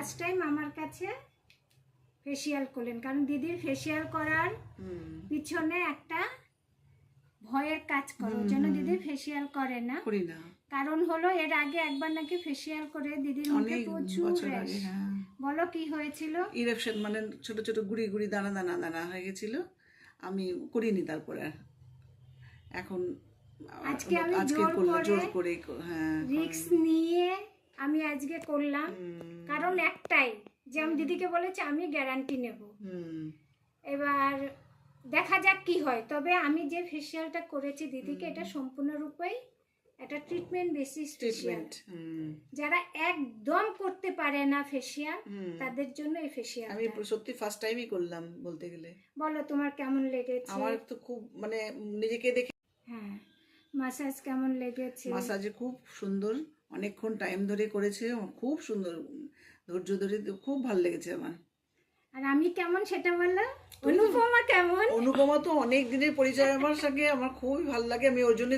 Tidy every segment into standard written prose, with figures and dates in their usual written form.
First time আমার কাছে facial করলেন, কারণ দিদির ফেসিয়াল করার পিছনে একটা ভয়ের কাজ করে, ওই জন্য দিদি ফেসিয়াল করে না। করি না, কারণ হলো এর আগে একবার নাকি ফেসিয়াল করে দিদির মুখে অনেক প্রচুর বছর র্যাশ। আগে। হ্যাঁ, বলো কি হয়েছিল? ইরেকশন মানে ছোট ছোট গুড়ি গুড়ি দানা দানা দানা হয়ে গেছিল, আমি করিনি তারপরে। এখন আজকে আমি জোর করে হ্যাঁ রিস্ক নিয়ে আমি আজকে করলাম, কারণ একটাই যে আমি দিদিকে বলেছি আমি গ্যারান্টি নেব। এবার দেখা যাক কি হয়। তবে আমি যে ফেসিয়ালটা করেছি দিদিকে, এটা সম্পূর্ণরূপেই একটা ট্রিটমেন্ট বেসিস ট্রিটমেন্ট। যারা একদম করতে পারে না ফেসিয়াল, তাদের জন্য এই ফেসিয়াল আমি সত্যি ফার্স্ট টাইমই করলাম বলতে গেলে। বলো তোমার কেমন লেগেছে? আমার তো খুব মানে নিজেকে দেখে, হ্যাঁ, মাসাজ কেমন লেগেছে? মাসাজে খুব সুন্দর, অনেকক্ষণ টাইম ধরে করেছে, খুব সুন্দর ধৈর্য ধরে, খুব ভালো লেগেছে আমার। আর আমি কেমন সেটা বলো। অনুপমা কেমন? অনুপমা তো অনেক দিনের পরিচয় আমার সঙ্গে, আমার খুবই ভালো লাগে। আমি ওর জন্য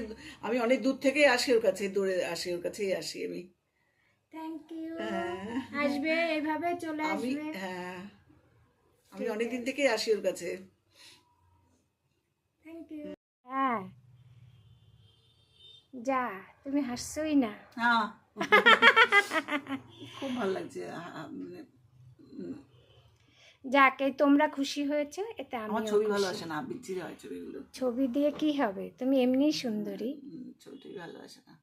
আমি অনেক দূর থেকে আসি ওর কাছে, দৌড়ে আসি ওর কাছেই আসি আমি। Thank you. আসবে এইভাবে চলে আসবে। হ্যাঁ, আমি অনেকদিন থেকেই আসি ওর কাছে। Thank you. হ্যাঁ, যা তুমি হাসছোই না। হ্যাঁ, খুব ভালো লাগছে। মানে যাকে তোমরা খুশি হয়েছে এতে আমার আমি ছবি ভালো আসে না, বিচ্ছিরি হয় ছবিগুলো। ছবি দিয়ে কি হবে, তুমি এমনিই সুন্দরী। ছবিটি ভালো আসে না।